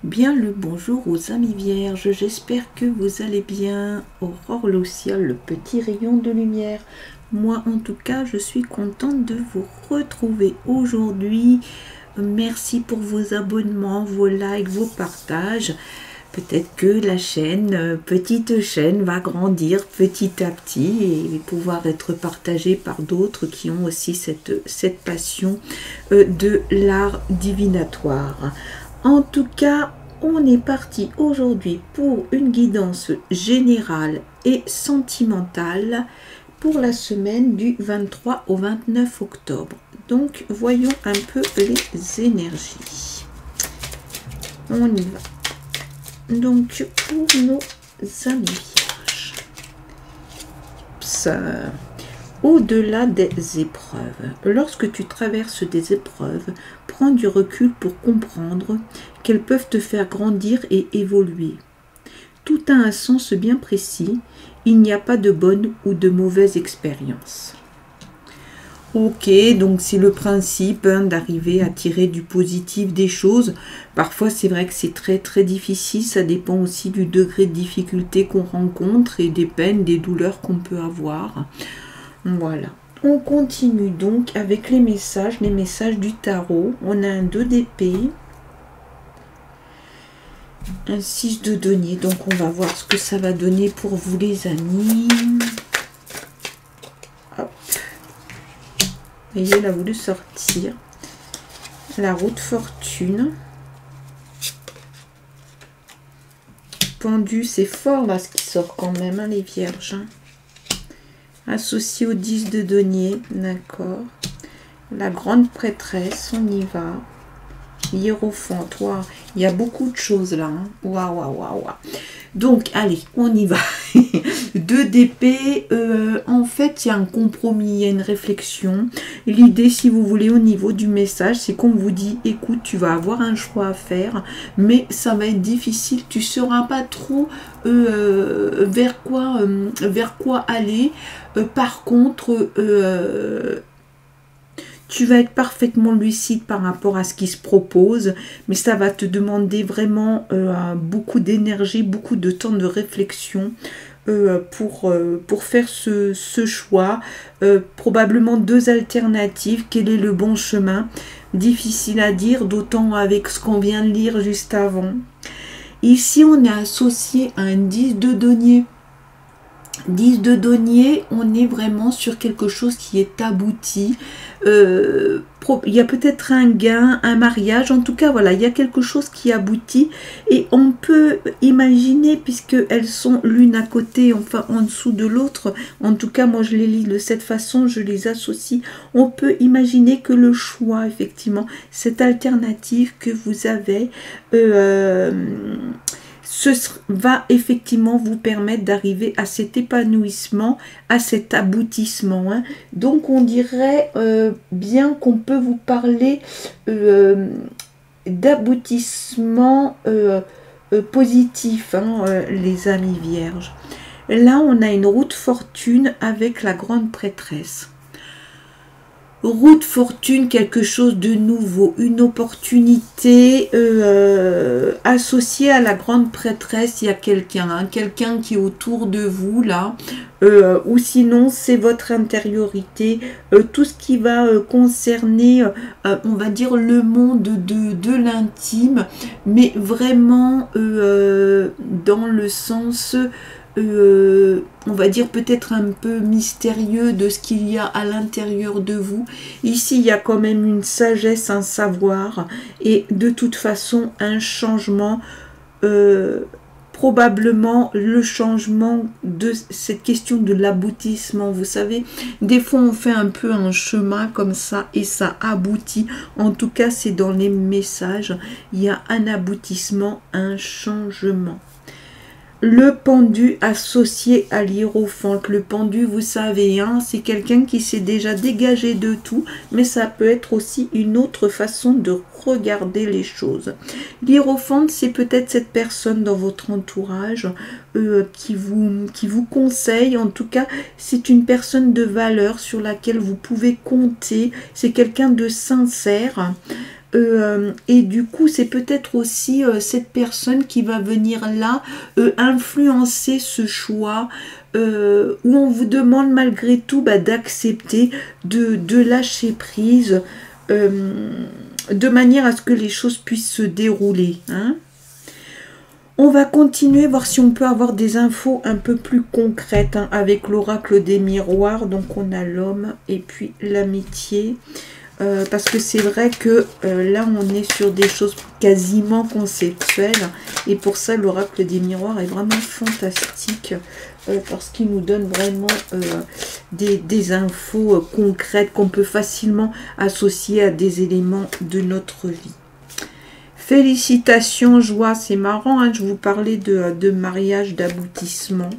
Bien le bonjour aux amis vierges, j'espère que vous allez bien. Aurore Luciole, le petit rayon de lumière. Moi en tout cas, je suis contente de vous retrouver aujourd'hui. Merci pour vos abonnements, vos likes, vos partages. Peut-être que la chaîne, petite chaîne, va grandir petit à petit et pouvoir être partagée par d'autres qui ont aussi cette passion de l'art divinatoire. En tout cas, on est parti aujourd'hui pour une guidance générale et sentimentale pour la semaine du 23 au 29 octobre. Donc, voyons un peu les énergies. On y va. Donc, pour nos amis vierges, au-delà des épreuves, lorsque tu traverses des épreuves, prends du recul pour comprendre qu'elles peuvent te faire grandir et évoluer. Tout a un sens bien précis, il n'y a pas de bonne ou de mauvaise expérience. Ok, donc c'est le principe d'arriver à tirer du positif des choses. Parfois c'est vrai que c'est très difficile, ça dépend aussi du degré de difficulté qu'on rencontre et des peines, des douleurs qu'on peut avoir. Voilà. On continue donc avec les messages du tarot. On a un 2 d'épée, un 6 de denier. Donc on va voir ce que ça va donner pour vous les amis. Hop. Vous voyez, elle a voulu sortir. La roue de fortune. Pendu, c'est fort là ce qui sort quand même, hein, les vierges. Associé au 10 de denier, d'accord. La grande prêtresse, on y va. Hiérophante, waouh, il y a beaucoup de choses là. Hein. Waouh. Donc, allez, on y va. 2 d'épée, en fait, il y a un compromis, il y a une réflexion. L'idée, si vous voulez, au niveau du message, c'est qu'on vous dit, écoute, tu vas avoir un choix à faire, mais ça va être difficile, tu ne sauras pas trop vers quoi aller. Par contre, tu vas être parfaitement lucide par rapport à ce qui se propose, mais ça va te demander vraiment beaucoup d'énergie, beaucoup de temps de réflexion pour faire ce choix. Probablement 2 alternatives. Quel est le bon chemin? Difficile à dire, d'autant avec ce qu'on vient de lire juste avant. Ici, on est associé à un 10 de denier. 10 de denier, on est vraiment sur quelque chose qui est abouti. Il y a peut-être un gain, un mariage. En tout cas, voilà, il y a quelque chose qui aboutit. Et on peut imaginer, puisqu'elles sont l'une à côté, enfin en dessous de l'autre. En tout cas, moi, je les lis de cette façon, je les associe. On peut imaginer que le choix, effectivement, cette alternative que vous avez... ce va effectivement vous permettre d'arriver à cet épanouissement, à cet aboutissement. Hein. Donc on dirait bien qu'on peut vous parler d'aboutissement positif, hein, les amis vierges. Là on a une roue de fortune avec la grande prêtresse. Roue de fortune, quelque chose de nouveau, une opportunité associée à la grande prêtresse. Il y a quelqu'un, hein, quelqu'un qui est autour de vous là, ou sinon c'est votre intériorité, tout ce qui va concerner, on va dire le monde de l'intime, mais vraiment dans le sens... on va dire peut-être un peu mystérieux de ce qu'il y a à l'intérieur de vous. Ici, il y a quand même une sagesse, un savoir et de toute façon un changement, probablement le changement de cette question de l'aboutissement. Vous savez, des fois on fait un peu un chemin comme ça et ça aboutit. En tout cas, c'est dans les messages. Il y a un aboutissement, un changement. Le pendu associé à l'hiérophante. Le pendu, vous savez, hein, c'est quelqu'un qui s'est déjà dégagé de tout, mais ça peut être aussi une autre façon de regarder les choses. L'hiérophante, c'est peut-être cette personne dans votre entourage qui vous conseille. En tout cas, c'est une personne de valeur sur laquelle vous pouvez compter. C'est quelqu'un de sincère. Et du coup, c'est peut-être aussi cette personne qui va venir là influencer ce choix où on vous demande malgré tout d'accepter, de lâcher prise, de manière à ce que les choses puissent se dérouler. Hein. On va continuer, voir si on peut avoir des infos un peu plus concrètes hein, avec l'oracle des miroirs. Donc on a l'homme et puis l'amitié. Parce que c'est vrai que là on est sur des choses quasiment conceptuelles. Et pour ça l'oracle des miroirs est vraiment fantastique. Parce qu'il nous donne vraiment des infos concrètes qu'on peut facilement associer à des éléments de notre vie. Félicitations, joie, c'est marrant, hein, je vous parlais de mariage, d'aboutissement.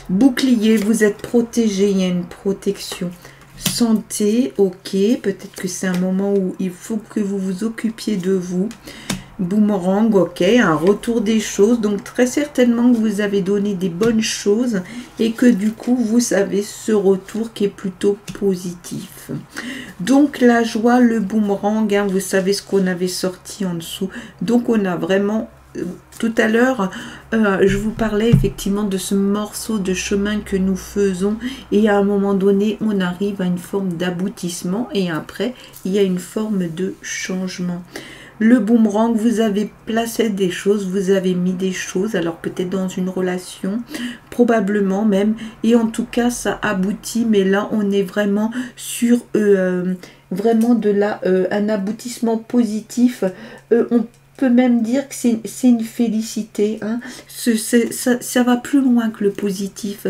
Bouclier, vous êtes protégé, il y a une protection. Santé, ok, peut-être que c'est un moment où il faut que vous vous occupiez de vous. Boomerang, ok, un retour des choses, donc très certainement que vous avez donné des bonnes choses et que du coup vous savez ce retour qui est plutôt positif. Donc la joie, le boomerang, hein, vous savez ce qu'on avait sorti en dessous, donc on a vraiment... Tout à l'heure, je vous parlais effectivement de ce morceau de chemin que nous faisons et à un moment donné, on arrive à une forme d'aboutissement et après, il y a une forme de changement. Le boomerang, vous avez placé des choses, vous avez mis des choses, alors peut-être dans une relation, probablement même, et en tout cas ça aboutit, mais là on est vraiment sur vraiment un aboutissement positif. On peut même dire que c'est une félicité, hein. Ça va plus loin que le positif.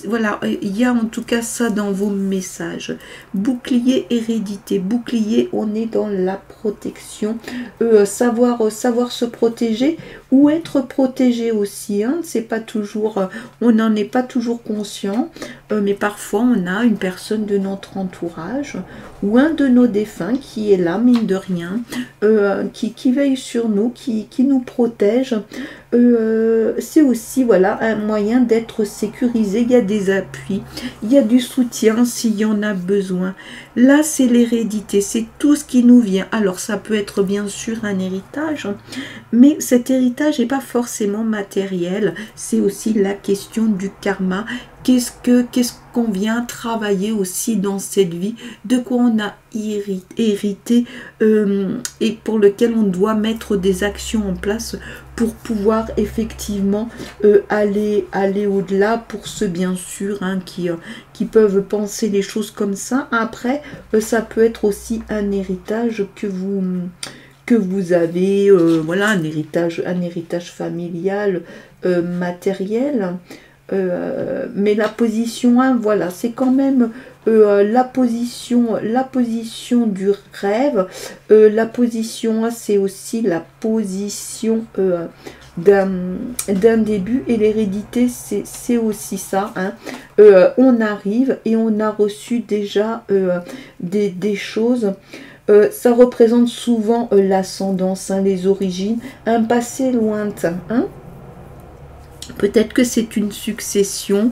Voilà, il y a en tout cas ça dans vos messages. Bouclier, hérédité. Bouclier, on est dans la protection. Savoir se protéger ou être protégé aussi. Hein. C'est pas toujours, on n'en est pas toujours conscient, mais parfois on a une personne de notre entourage ou un de nos défunts qui est là, mine de rien, qui veille sur nous, qui nous protège. C'est aussi voilà un moyen d'être sécurisé. Il y a des appuis, il y a du soutien s'il y en a besoin. Là c'est l'hérédité, c'est tout ce qui nous vient. Alors ça peut être bien sûr un héritage, mais cet héritage n'est pas forcément matériel. C'est aussi la question du karma. Qu'est-ce qu'on vient travailler aussi dans cette vie, de quoi on a hérité et pour lequel on doit mettre des actions en place pour pouvoir effectivement aller au-delà, pour ceux bien sûr hein, qui peuvent penser les choses comme ça. Après, ça peut être aussi un héritage que vous avez, voilà, un héritage familial, matériel. Mais la position 1, voilà, c'est quand même la position du rêve. La position 1, c'est aussi la position d'un début, et l'hérédité, c'est aussi ça. Hein. On arrive et on a reçu déjà des choses. Ça représente souvent l'ascendance, hein, les origines, un passé lointain. Hein. Peut-être que c'est une succession.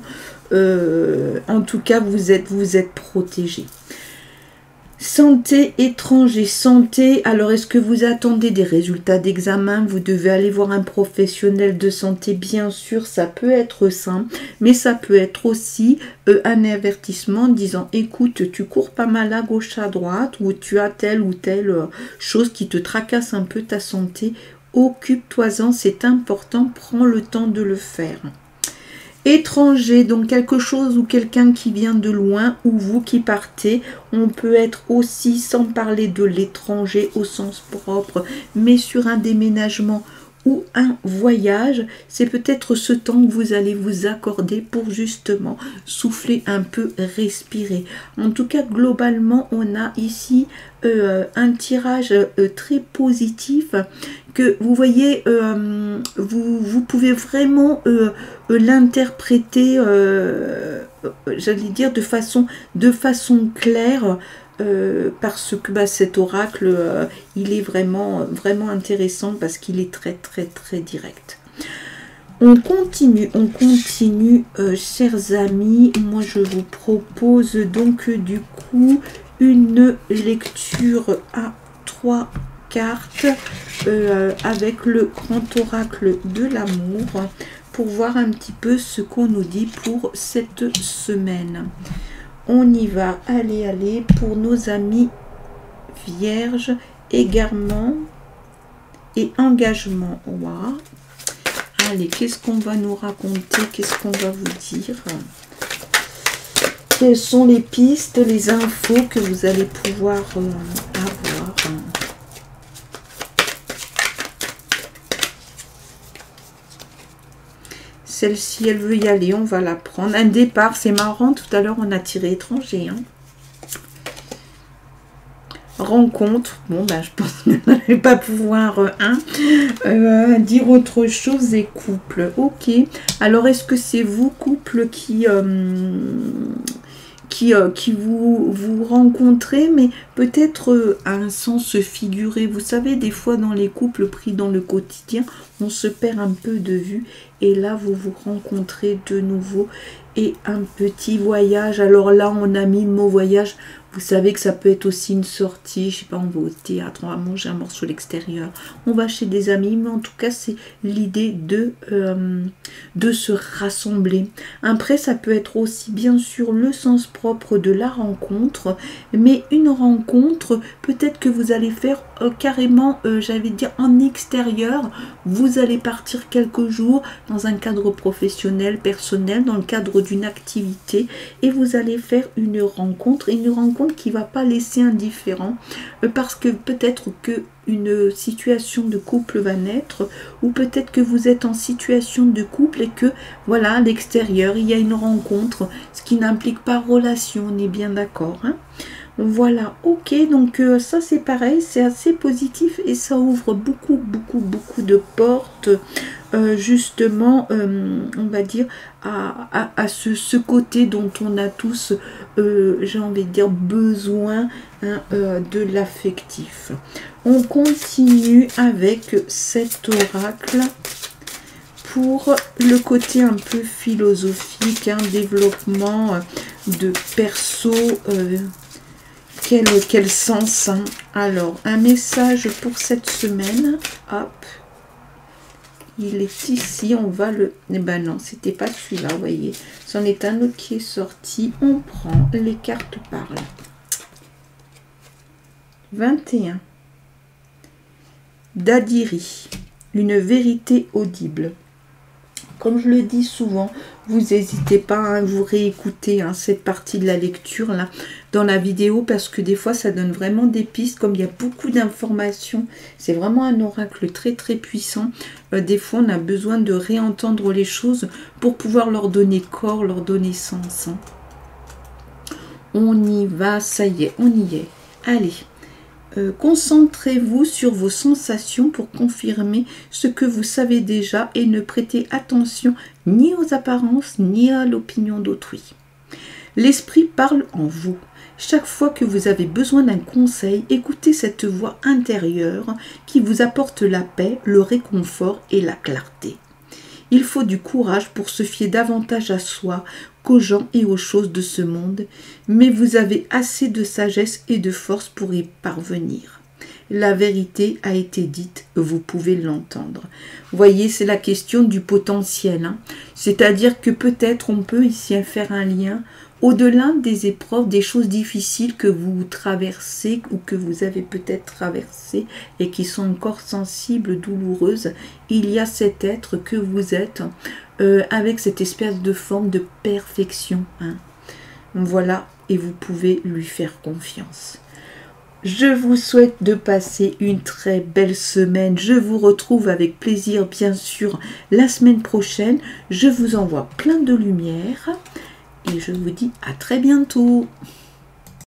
En tout cas, vous êtes protégé. Santé, étranger, santé. Alors, est-ce que vous attendez des résultats d'examen? Vous devez aller voir un professionnel de santé, bien sûr, ça peut être ça. Mais ça peut être aussi un avertissement disant, écoute, tu cours pas mal à gauche, à droite, ou tu as telle ou telle chose qui te tracasse un peu ta santé. Occupe-toi-en, c'est important, prends le temps de le faire. Étranger, donc quelque chose ou quelqu'un qui vient de loin, ou vous qui partez. On peut être aussi, sans parler de l'étranger au sens propre, mais sur un déménagement ou un voyage, c'est peut-être ce temps que vous allez vous accorder pour justement souffler un peu, respirer. En tout cas, globalement, on a ici un tirage très positif que vous voyez, vous pouvez vraiment l'interpréter, j'allais dire de façon claire. Parce que cet oracle il est vraiment intéressant parce qu'il est très direct. On continue chers amis. Moi je vous propose donc du coup une lecture à 3 cartes avec le grand oracle de l'amour pour voir un petit peu ce qu'on nous dit pour cette semaine. On y va, allez, pour nos amis vierges, égarement et engagement. Wow. Allez, qu'est-ce qu'on va nous raconter? Qu'est-ce qu'on va vous dire? Quelles sont les pistes, les infos que vous allez pouvoir avoir? Celle-ci, elle veut y aller, on va la prendre. Un départ, c'est marrant, tout à l'heure on a tiré étranger. Hein. Rencontre, bon ben je pense que je ne vais pas pouvoir dire autre chose. Et couple, ok. Alors est-ce que c'est vous, couple, qui vous rencontrez, mais peut-être à un sens figuré. Vous savez, des fois dans les couples pris dans le quotidien, on se perd un peu de vue. Et là, vous vous rencontrez de nouveau. Et un petit voyage. Alors là, on a mis le mot voyage. Vous savez que ça peut être aussi une sortie. Je sais pas, on va au théâtre, on va manger un morceau à l'extérieur. On va chez des amis. Mais en tout cas, c'est l'idée de se rassembler. Après, ça peut être aussi, bien sûr, le sens propre de la rencontre. Mais une rencontre, peut-être que vous allez faire carrément, j'allais dire, en extérieur. Vous allez partir quelques jours dans un cadre professionnel, personnel, dans le cadre d'une activité, et vous allez faire une rencontre qui va pas laisser indifférent, parce que peut-être que une situation de couple va naître, ou peut-être que vous êtes en situation de couple et que voilà, à l'extérieur il y a une rencontre, ce qui n'implique pas relation, on est bien d'accord, hein? Voilà, ok, donc ça c'est pareil, c'est assez positif et ça ouvre beaucoup de portes, justement, on va dire, à ce côté dont on a tous, j'ai envie de dire, besoin, hein, de l'affectif. On continue avec cet oracle pour le côté un peu philosophique, hein, développement de perso. Quel sens, hein. Alors, un message pour cette semaine. Hop. Il est ici. On va le... Eh ben non, c'était pas celui-là, vous voyez. C'en est un autre qui est sorti. On prend. Les cartes parlent. 21. Dadiri. Une vérité audible. Comme je le dis souvent, vous n'hésitez pas à vous réécouter, hein, cette partie de la lecture là dans la vidéo, parce que des fois ça donne vraiment des pistes, comme il y a beaucoup d'informations. C'est vraiment un oracle très puissant. Des fois on a besoin de réentendre les choses pour pouvoir leur donner corps, leur donner sens. Hein. On y va, ça y est, on y est. Allez. Concentrez-vous sur vos sensations pour confirmer ce que vous savez déjà et ne prêtez attention ni aux apparences ni à l'opinion d'autrui. L'esprit parle en vous. Chaque fois que vous avez besoin d'un conseil, écoutez cette voix intérieure qui vous apporte la paix, le réconfort et la clarté. Il faut du courage pour se fier davantage à soi qu'aux gens et aux choses de ce monde, mais vous avez assez de sagesse et de force pour y parvenir. La vérité a été dite, vous pouvez l'entendre. Voyez, c'est la question du potentiel, hein. C'est-à-dire que peut-être on peut ici faire un lien au-delà des épreuves, des choses difficiles que vous traversez ou que vous avez peut-être traversées et qui sont encore sensibles, douloureuses. Il y a cet être que vous êtes avec cette espèce de forme de perfection, hein. Voilà, et vous pouvez lui faire confiance. Je vous souhaite de passer une très belle semaine. Je vous retrouve avec plaisir, bien sûr, la semaine prochaine. Je vous envoie plein de lumière. Et je vous dis à très bientôt.